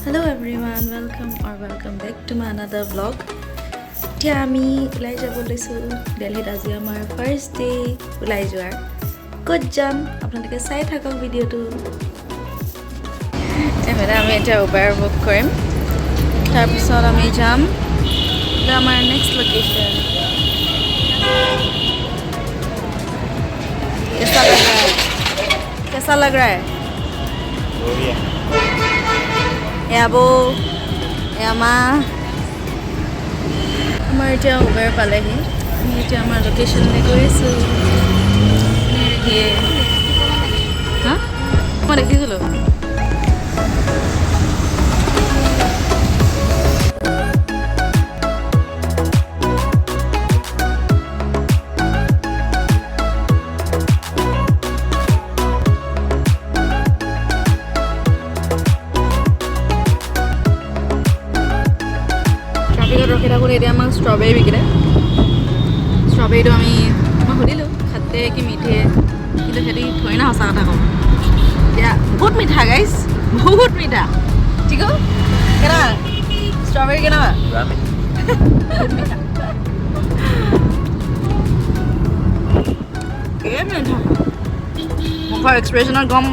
Hello everyone, welcome back to my another vlog. এতিয়া আমি ওলাই যাব লৈছোঁ দিল্লীত আজি আমাৰ ফাৰ্ষ্ট ডে ওলাই যোৱাৰ ক'ত যাম আপোনালোকে চাই থাকক ভিডিঅ'টো এফালে আমি এতিয়া উবাৰ বুক কৰিম তাৰপিছত আমি যাম আমাৰ নেক্সট লোকেশ্যন कैसा लग रहा है याबो यामा আমাৰ এতিয়া উবেৰ পালেহি আমি এতিয়া আমাৰ লোকেশ্যনলৈ গৈ আছোঁ হা মই দেখিছিলোঁ ৰখি থাকোঁতে এতিয়া আমাক ষ্ট্ৰবেৰী বিকিলে ষ্ট্ৰবেৰীটো মই সুধিলোঁ খাতে কি মিঠে কিন্তু সিহঁতি থৈ না সঁচা কথা কওঁ এতিয়া বহুত মিঠা গাইজ বহুত মিঠা ঠিক কেনেকুৱা ষ্ট্ৰবেৰী কেনেকুৱা মিঠা মিঠা মুখৰ এক্সপ্ৰেশ্যনত গম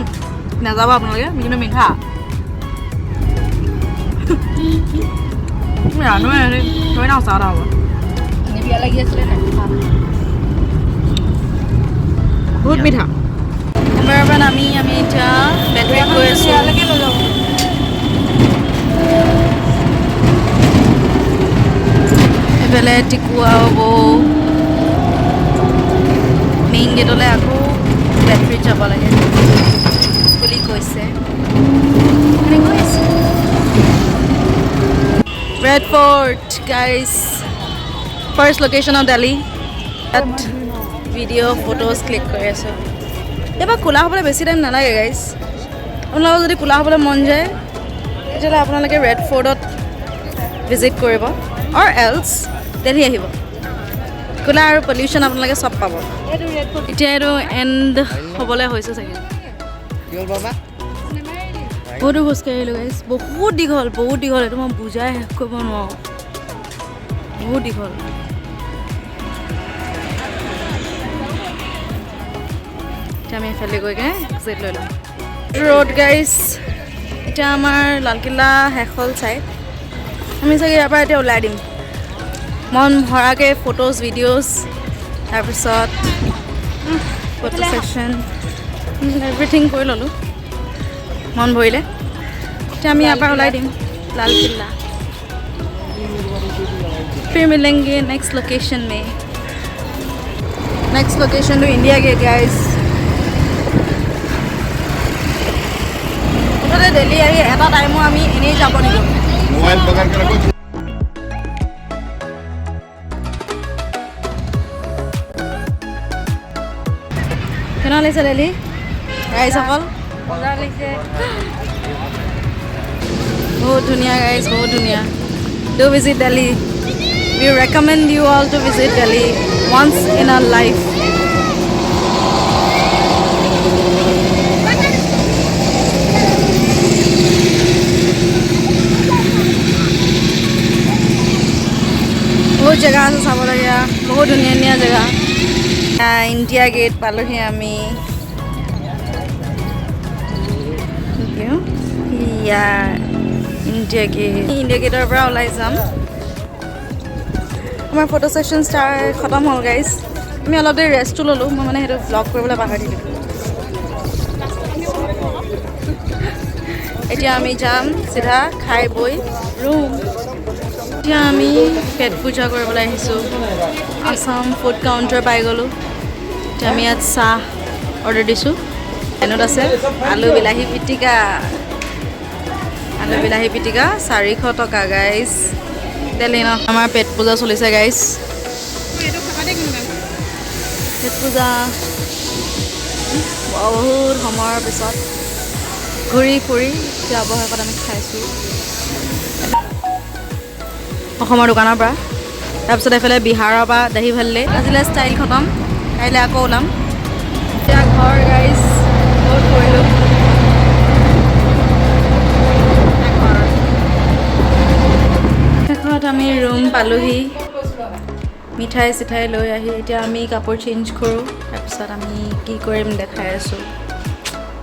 নাযাব আপোনালোকে কিন্তু মিঠা জানো থৈ না সঁচা কথা হ'ব এনে বিয়া লাগি আছিলে নাই বহুত মিঠা এবাৰ পৰা আমি এতিয়া বেটেৰীত গৈ আছোঁ এইফালে টিকুৱা হ'ব মেইন গেটলৈ আকৌ বেটেৰীত যাব লাগে বুলি কৈছে গৈ আছে Red Fort, guys. First location of Delhi. That video, photos click কৰি আছোঁ এবাৰ খোলা হ'বলৈ বেছি টাইম নালাগে গাইজ আপোনালোকক যদি খোলা হ'বলৈ মন যায় তেতিয়াহ'লে আপোনালোকে ৰেড ফৰ্টত ভিজিট কৰিব অৰ এলছ দিল্লী আহিব খোলা আৰু পলিউশ্যন আপোনালোকে চব পাব এতিয়া এইটো এণ্ড হ'বলৈ হৈছে চাগে বহুতো খোজকাঢ়িলোঁ গাইজ বহুত দীঘল এইটো মই বুজাই শেষ কৰিব নোৱাৰোঁ বহুত দীঘল এতিয়া আমি এফালে গৈ কিনে এক্সিট লৈ ল'ম ৰোড গাইজ এতিয়া আমাৰ লালকিল্লা শেষ হ'ল চাই আমি চাগে ইয়াৰ পৰা এতিয়া ওলাই দিম মন ভৰাকৈ ফটোজ ভিডিঅ'জ তাৰপিছত ফটো ছেকশ্যন এভৰিথিং কৰি ল'লোঁ মন ভৰিলে এতিয়া আমি ইয়াৰ পৰা ওলাই দিম लाल किला फिर मिलेंगे नेक्स्ट लोकेशन में next location to India Gate guys मुझे दिल्ली आई এটা টাইমও আমি এনেই যাব নিদিওঁ মোবাইল পকड़ के रखो কেনে লাগিছে দিল্লী গাইজ সকল মজা লাগিছে बहुत धुनिया guys बहुत धुनिया do visit Delhi we recommend you all to visit Delhi once in a life बहुत जगह আছে চাবলগীয়া বহুত ধুনীয়া জেগা ইণ্ডিয়া গেট পালোহি আমি ইণ্ডিয়া গেটৰ পৰা ওলাই যাম আমাৰ ফটো ছেকশ্যন খতম হ'ল গাইজ আমি অলপ দেৰি ৰেষ্টটো ল'লোঁ মই মানে সেইটো ভ্লগ কৰিবলৈ পাহৰি দিলোঁ এতিয়া আমি যাম চিধা খাই বৈ ৰুম এতিয়া আমি পেট পূজা কৰিবলৈ আহিছোঁ আছাম ফুড কাউণ্টাৰ পাই গ'লোঁ এতিয়া আমি ইয়াত চাহ অৰ্ডাৰ দিছোঁ এনত আছে আলু বিলাহী পিটিকা 400 টকা গাইজ দিল্লী ন আমাৰ পেট পূজা চলিছে গাইজ পেট পূজা বহুত সময়ৰ পিছত ঘূৰি ফুৰি এতিয়া অৱশেষত আমি খাইছোঁ অসমৰ দোকানৰ পৰা তাৰপিছত এইফালে বিহাৰৰ পৰা দহি ভাল্লে আজিলৈ ষ্টাইল খতম কাইলৈ আকৌ ওলাম এতিয়া ঘৰ গাইজ বহুত ফুৰিলোঁ ৰুম পালোহি মিঠাই চিঠাই লৈ আহি এতিয়া আমি কাপোৰ চেঞ্জ কৰোঁ তাৰপিছত আমি কি কৰিম দেখাই আছোঁ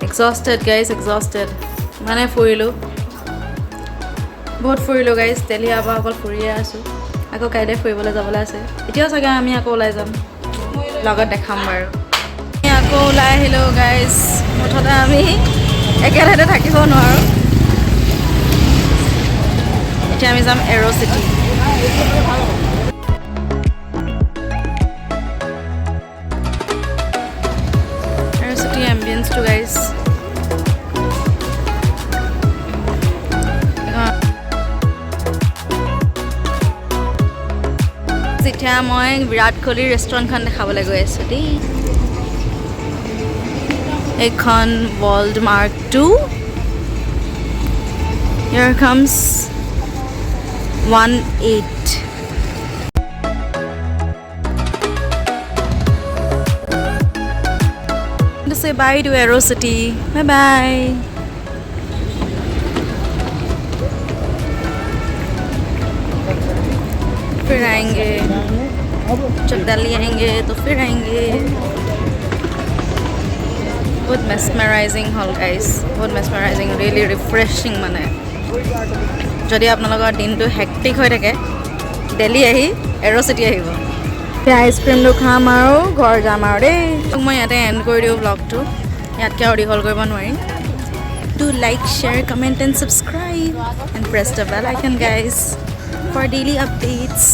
এক্সস্টেড গাইজ এক্সস্টেড ইমানে ফুৰিলোঁ বহুত ফুৰিলোঁ গাইজ দেলহি পৰা অকল ফুৰিয়ে আছোঁ আকৌ কাইলৈ ফুৰিবলৈ যাবলৈ আছে এতিয়াও চাগে আমি আকৌ ওলাই যাম লগত দেখাম বাৰু আমি আকৌ ওলাই আহিলোঁ গাইজ মুঠতে আমি একেঠাইতে থাকিব নোৱাৰোঁ এতিয়া আমি যাম এৰ' চিটি এৰ' চিটি এম্বিয়েন্সটো গাইজ এতিয়া মই বিৰাট কোহলিৰ ৰেষ্টুৰেণ্টখন দেখাবলৈ গৈ আছোঁ দেই এইখন world mark 2 Here comes 1-8 to say bye to Aero City. Bye bye. फिर आएंगे जब दिल्ली आएंगे तो फिर आएंगे बहुत mesmerizing हॉल गाइस बहुत mesmerizing really refreshing মানে যদি আপোনালোকৰ দিনটো হেক্টিক হৈ থাকে দিল্লী আহি এৰ' চিটি আহিব এতিয়া আইচক্ৰীমটো খাম আৰু ঘৰ যাম আৰু দেই মই ইয়াতে এণ্ড কৰি দিওঁ ব্লগটো ইয়াতকৈ আৰু দীঘল কৰিব নোৱাৰিম Do like, share, comment and subscribe and press the bell icon guys for daily updates.